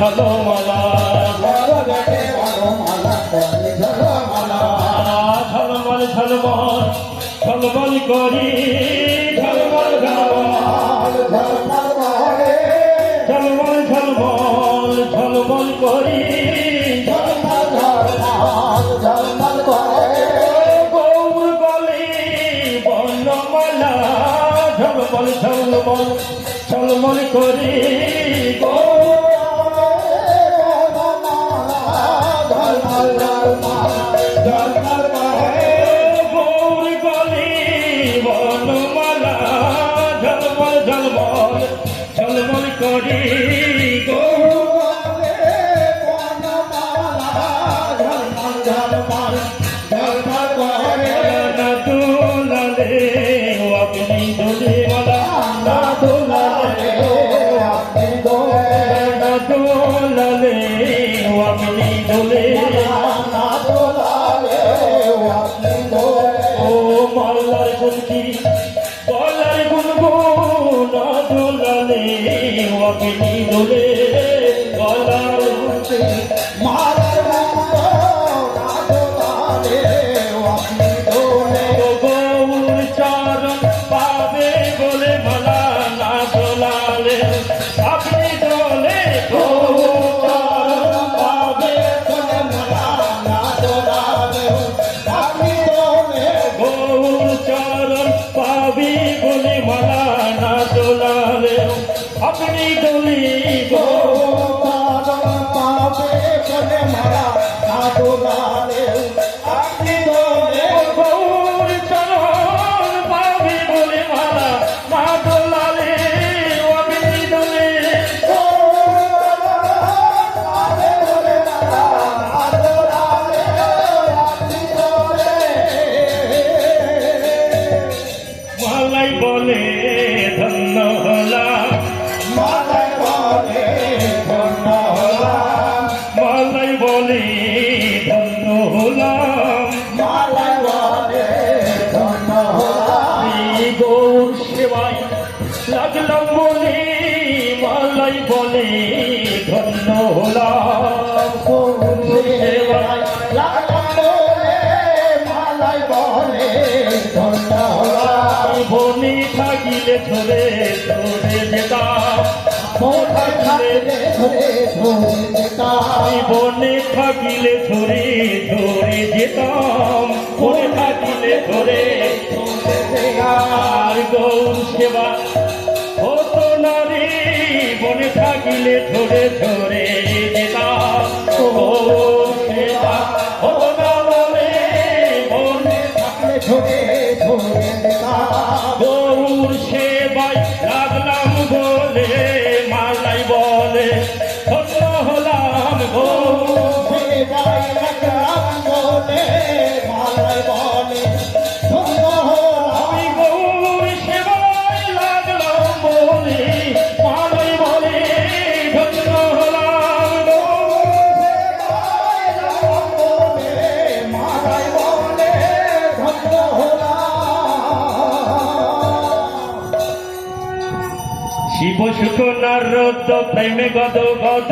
ঝলমালা ঝলমল ঝলমল ঝলমল করি ঝলমল ঝলমল ঝলমল ঝলমল ঝলমল করি গৌর বলি বর্ণমালা ঝলমল ঝলমল ঝলমল করি ঝলমল করি দোলালে আপনি দোলে মালা দোলালে আপনি দোলে ও মাল্লার গুনকি বলার গুনগুন দোলালে আপনি দোলে বলার গুনকি মালার গৌর চরণ পাবে বলে মালা না দোলালে আপনি দোলে গৌর চরণ পাবে বলে মালা না দোলালে আপনি দোলে গৌর চরণ পাবি বলে মালা না দোলালে আপনি দোলে গৌর চরণ পাবে বলে মালা না দোলালে আপনি দোলে গৌর চরণ পাবে বলে মালা না দোলালে আপনি দোলে মালাই বলে ধন্য হলা মালাই বলে ধন্য হলাম মালাই বলে ধন্য হলাম মালাই বলে ধন্য হলাম গৌর সেবায় লাগলাম বলে মালাই বলে ধন্য হলাম গৌর সেবায় লাগলাম বলে মালাই বলে ধন্য হলাম বনে থাকিলে ধরে ধরে যেতাম বনে থাকিলে ধরে ধরে যেতাম বনে থাকিলে ধরে আর গৌর সেবা হতো না রে বনে থাকিলে ধরে ধরে যেতাম গৌর সেবা হতো না বলে বনে থাকলে ধরে ধরে যেতাম গৌর সেবায় লাগলাম বলে মালাই বলে ধন্য হলাম গৌর সেবায় লাগলাম বলে মালাই বলে ধন্য হলাম আমি গৌর সেবায় লাগলাম বলে মালাই বলে ধন্য হলাম গৌর সেবায় লাগলাম বলে মালাই বলে ধন্য শিব সুখ নারদ প্রেমে গদ গদ